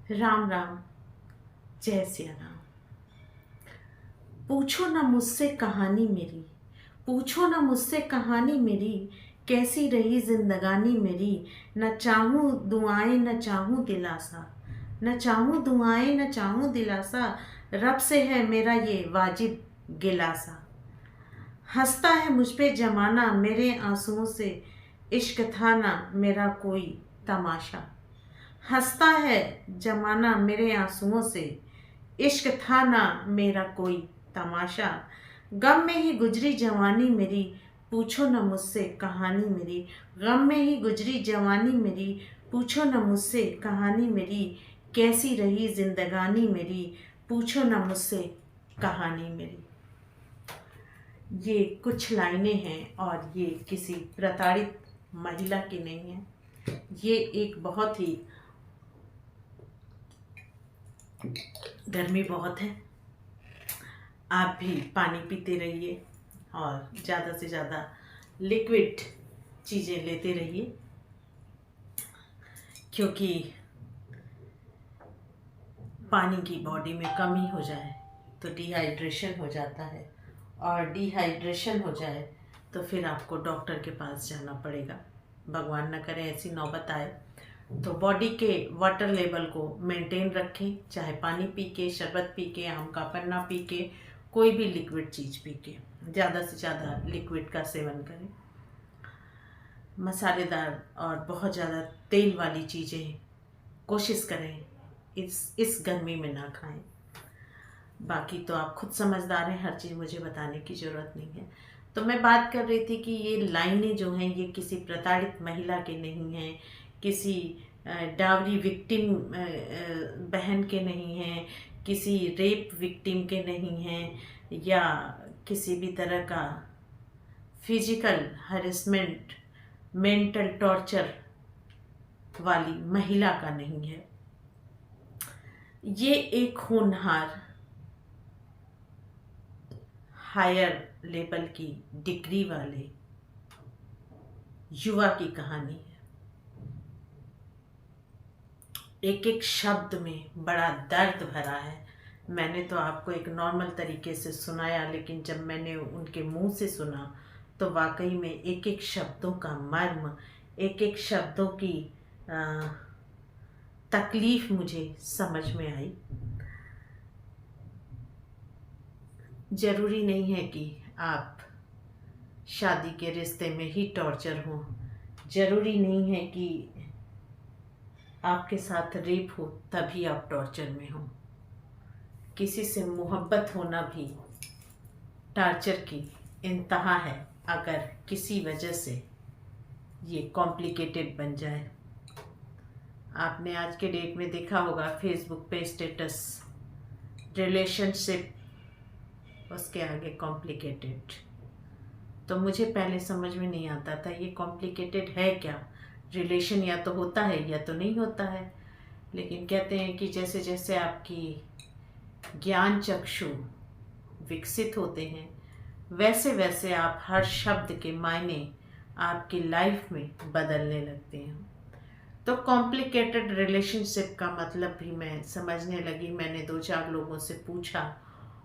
राम राम। जय सिया राम। पूछो ना मुझसे कहानी मेरी, पूछो ना मुझसे कहानी मेरी, कैसी रही जिंदगानी मेरी। न चाहूँ दुआएं न चाहूँ दिलासा, न चाहूँ दुआएं न चाहूँ दिलासा, रब से है मेरा ये वाजिब गिलासा। हंसता है मुझ पे जमाना मेरे आंसुओं से, इश्क था ना मेरा कोई तमाशा। हंसता है जमाना मेरे आंसुओं से, इश्क था ना मेरा कोई तमाशा। गम में ही गुजरी जवानी मेरी, पूछो न मुझसे कहानी मेरी। गम में ही गुजरी जवानी मेरी, पूछो न मुझसे कहानी मेरी। कैसी रही जिंदगानी मेरी, पूछो न मुझसे कहानी मेरी। ये कुछ लाइनें हैं और ये किसी प्रताड़ित महिला की नहीं है। ये एक बहुत ही, गर्मी बहुत है, आप भी पानी पीते रहिए और ज़्यादा से ज़्यादा लिक्विड चीज़ें लेते रहिए, क्योंकि पानी की बॉडी में कमी हो जाए तो डिहाइड्रेशन हो जाता है, और डिहाइड्रेशन हो जाए तो फिर आपको डॉक्टर के पास जाना पड़ेगा। भगवान न करे ऐसी नौबत आए। तो बॉडी के वाटर लेवल को मेंटेन रखें, चाहे पानी पी के, शरबत पी के, आम का पन्ना पी के, कोई भी लिक्विड चीज़ पी के ज़्यादा से ज़्यादा लिक्विड का सेवन करें। मसालेदार और बहुत ज़्यादा तेल वाली चीज़ें कोशिश करें इस गर्मी में ना खाएं। बाकी तो आप खुद समझदार हैं, हर चीज़ मुझे बताने की ज़रूरत नहीं है। तो मैं बात कर रही थी कि ये लाइनें जो हैं ये किसी प्रताड़ित महिला के नहीं हैं, किसी डावरी विक्टिम बहन के नहीं हैं, किसी रेप विक्टिम के नहीं हैं, या किसी भी तरह का फिजिकल हरेसमेंट, मेंटल टॉर्चर वाली महिला का नहीं है। ये एक होनहार हायर लेवल की डिग्री वाले युवा की कहानी है। एक एक शब्द में बड़ा दर्द भरा है। मैंने तो आपको एक नॉर्मल तरीके से सुनाया, लेकिन जब मैंने उनके मुंह से सुना तो वाकई में एक एक शब्दों का मर्म, एक एक शब्दों की तकलीफ मुझे समझ में आई। ज़रूरी नहीं है कि आप शादी के रिश्ते में ही टॉर्चर हो, ज़रूरी नहीं है कि आपके साथ रेप हो तभी आप टॉर्चर में हो। किसी से मोहब्बत होना भी टॉर्चर की इंतहा है, अगर किसी वजह से ये कॉम्प्लिकेटेड बन जाए। आपने आज के डेट में देखा होगा फेसबुक पे स्टेटस, रिलेशनशिप, उसके आगे कॉम्प्लिकेटेड। तो मुझे पहले समझ में नहीं आता था ये कॉम्प्लिकेटेड है क्या। रिलेशन या तो होता है या तो नहीं होता है। लेकिन कहते हैं कि जैसे जैसे आपकी ज्ञान चक्षु विकसित होते हैं, वैसे वैसे आप हर शब्द के मायने आपकी लाइफ में बदलने लगते हैं। तो कॉम्प्लिकेटेड रिलेशनशिप का मतलब भी मैं समझने लगी। मैंने 2-4 लोगों से पूछा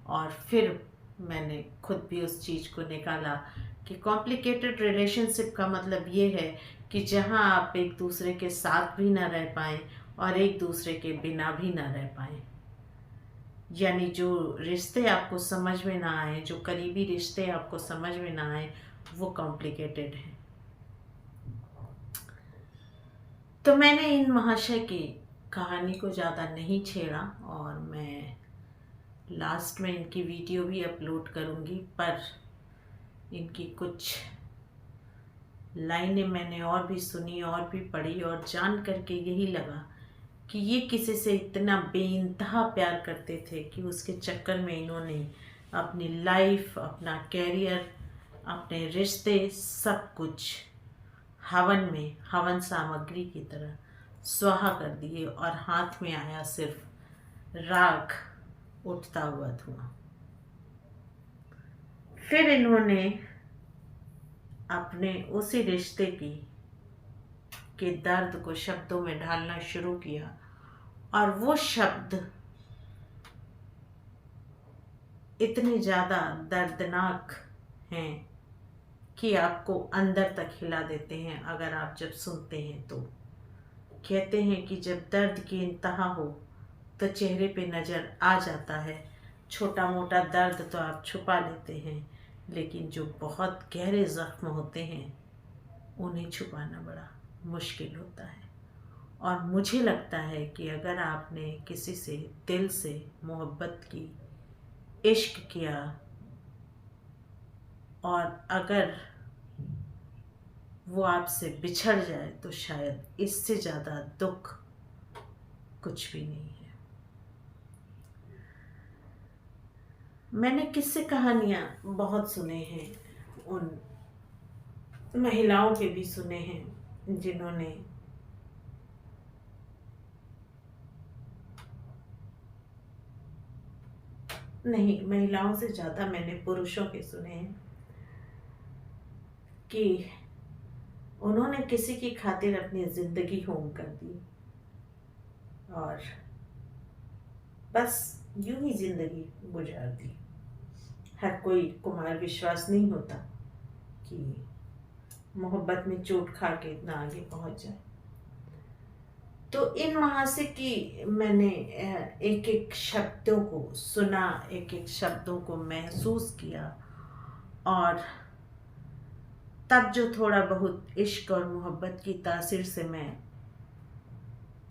और फिर मैंने खुद भी उस चीज़ को निकाला कि कॉम्प्लिकेटेड रिलेशनशिप का मतलब ये है कि जहाँ आप एक दूसरे के साथ भी ना रह पाएँ और एक दूसरे के बिना भी ना रह पाएँ। यानी जो रिश्ते आपको समझ में ना आए, जो करीबी रिश्ते आपको समझ में ना आए, वो कॉम्प्लिकेटेड हैं। तो मैंने इन महाशय की कहानी को ज़्यादा नहीं छेड़ा और मैं लास्ट में इनकी वीडियो भी अपलोड करूँगी, पर इनकी कुछ लाइनें मैंने और भी सुनी और भी पढ़ी और जान करके यही लगा कि ये किसी से इतना बेइंतहा प्यार करते थे कि उसके चक्कर में इन्होंने अपनी लाइफ, अपना कैरियर, अपने रिश्ते, सब कुछ हवन में, हवन सामग्री की तरह स्वाहा कर दिए और हाथ में आया सिर्फ राख, उठता हुआ धुआं। फिर इन्होंने अपने उसी रिश्ते के दर्द को शब्दों में ढालना शुरू किया और वो शब्द इतने ज़्यादा दर्दनाक हैं कि आपको अंदर तक हिला देते हैं अगर आप जब सुनते हैं तो। कहते हैं कि जब दर्द की इंतहा हो तो चेहरे पे नज़र आ जाता है। छोटा मोटा दर्द तो आप छुपा लेते हैं, लेकिन जो बहुत गहरे ज़ख्म होते हैं उन्हें छुपाना बड़ा मुश्किल होता है। और मुझे लगता है कि अगर आपने किसी से दिल से मोहब्बत की, इश्क किया, और अगर वो आपसे बिछड़ जाए तो शायद इससे ज़्यादा दुख कुछ भी नहीं है। मैंने किस्से कहानियाँ बहुत सुने हैं, उन महिलाओं के भी सुने हैं जिन्होंने नहीं, महिलाओं से ज़्यादा मैंने पुरुषों के सुने हैं कि उन्होंने किसी की खातिर अपनी ज़िंदगी होम कर दी और बस यूं ही ज़िंदगी गुजार दी। हर कोई कुमार विश्वास नहीं होता कि मोहब्बत में चोट खा के इतना आगे पहुंच जाए। तो इन वहाँ से कि मैंने एक एक शब्दों को सुना, एक एक शब्दों को महसूस किया, और तब जो थोड़ा बहुत इश्क और मोहब्बत की तासीर से मैं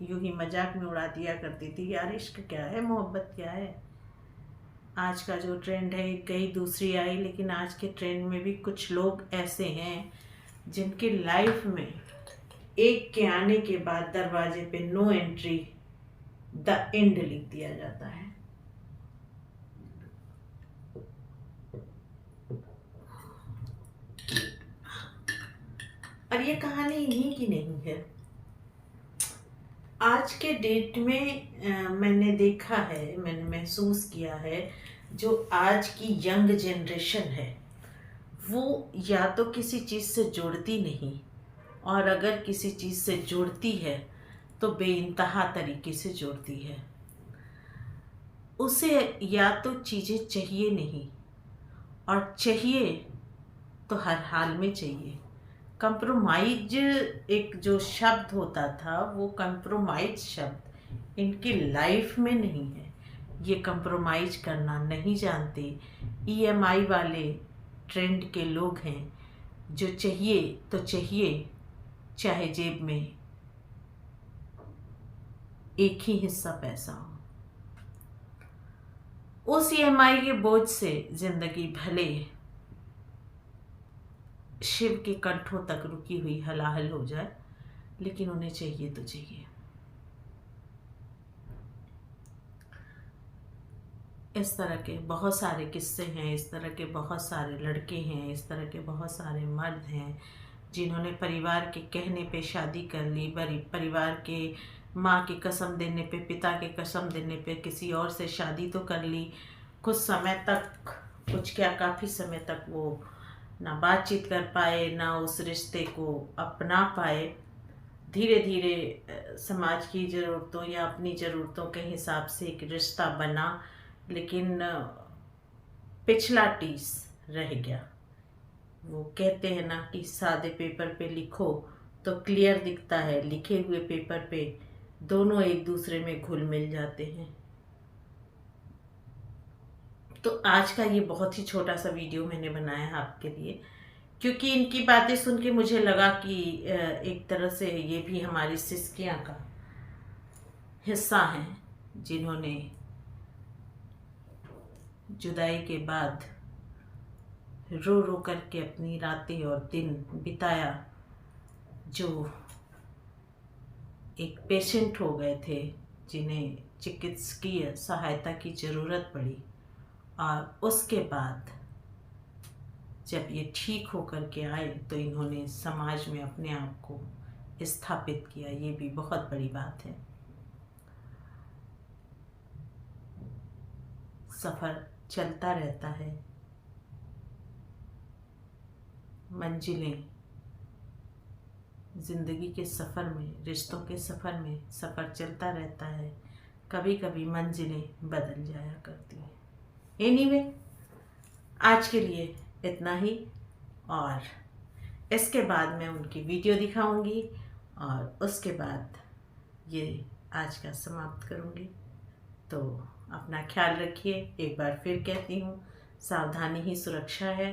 यूं ही मजाक में उड़ा दिया करती थी, यार इश्क क्या है, मोहब्बत क्या है। आज का जो ट्रेंड है, एक गई दूसरी आई, लेकिन आज के ट्रेंड में भी कुछ लोग ऐसे हैं जिनकी लाइफ में एक के आने के बाद दरवाजे पे नो एंट्री, द एंड लिख दिया जाता है। और ये कहानी इन्हीं की नहीं है। आज के डेट में मैंने देखा है, मैंने महसूस किया है, जो आज की यंग जनरेशन है वो या तो किसी चीज़ से जुड़ती नहीं, और अगर किसी चीज़ से जुड़ती है तो बेइंतहा तरीके से जुड़ती है। उसे या तो चीज़ें चाहिए नहीं, और चाहिए तो हर हाल में चाहिए। कंप्रोमाइज एक जो शब्द होता था, वो कंप्रोमाइज शब्द इनकी लाइफ में नहीं है। ये कंप्रोमाइज करना नहीं जानते। ईएमआई वाले ट्रेंड के लोग हैं जो चाहिए तो चाहिए, चाहे जेब में एक ही हिस्सा पैसा हो। उस ईएमआई के बोझ से जिंदगी भले शिव के कंठों तक रुकी हुई हलाहल हो जाए, लेकिन उन्हें चाहिए तो चाहिए। इस तरह के बहुत सारे किस्से हैं, इस तरह के बहुत सारे लड़के हैं, इस तरह के बहुत सारे मर्द हैं जिन्होंने परिवार के कहने पे शादी कर ली, परिवार के माँ की कसम देने पे, पिता के कसम देने पे किसी और से शादी तो कर ली। कुछ समय तक, कुछ क्या काफ़ी समय तक वो ना बातचीत कर पाए, ना उस रिश्ते को अपना पाए। धीरे धीरे समाज की ज़रूरतों या अपनी ज़रूरतों के हिसाब से एक रिश्ता बना, लेकिन पिछला टीस रह गया। वो कहते हैं ना कि सादे पेपर पे लिखो तो क्लियर दिखता है, लिखे हुए पेपर पे दोनों एक दूसरे में घुल मिल जाते हैं। तो आज का ये बहुत ही छोटा सा वीडियो मैंने बनाया है आपके लिए, क्योंकि इनकी बातें सुन के मुझे लगा कि एक तरह से ये भी हमारी सिस्कियाँ का हिस्सा हैं, जिन्होंने जुदाई के बाद रो रो करके अपनी रातें और दिन बिताया, जो एक पेशेंट हो गए थे जिन्हें चिकित्सकीय सहायता की ज़रूरत पड़ी, और उसके बाद जब ये ठीक होकर के आए तो इन्होंने समाज में अपने आप को स्थापित किया। ये भी बहुत बड़ी बात है। सफ़र चलता रहता है, मंजिलें ज़िंदगी के सफ़र में, रिश्तों के सफ़र में सफ़र चलता रहता है। कभी कभी मंजिलें बदल जाया करती हैं। एनीवे, आज के लिए इतना ही, और इसके बाद मैं उनकी वीडियो दिखाऊंगी और उसके बाद ये आज का समाप्त करूंगी। तो अपना ख्याल रखिए। एक बार फिर कहती हूँ, सावधानी ही सुरक्षा है,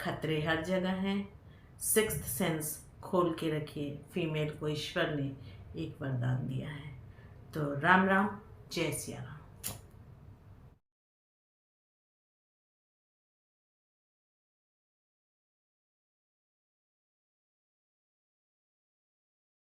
खतरे हर जगह हैं। सिक्स्थ सेंस खोल के रखिए। फीमेल को ईश्वर ने एक वरदान दिया है। तो राम राम, जय सिया राम।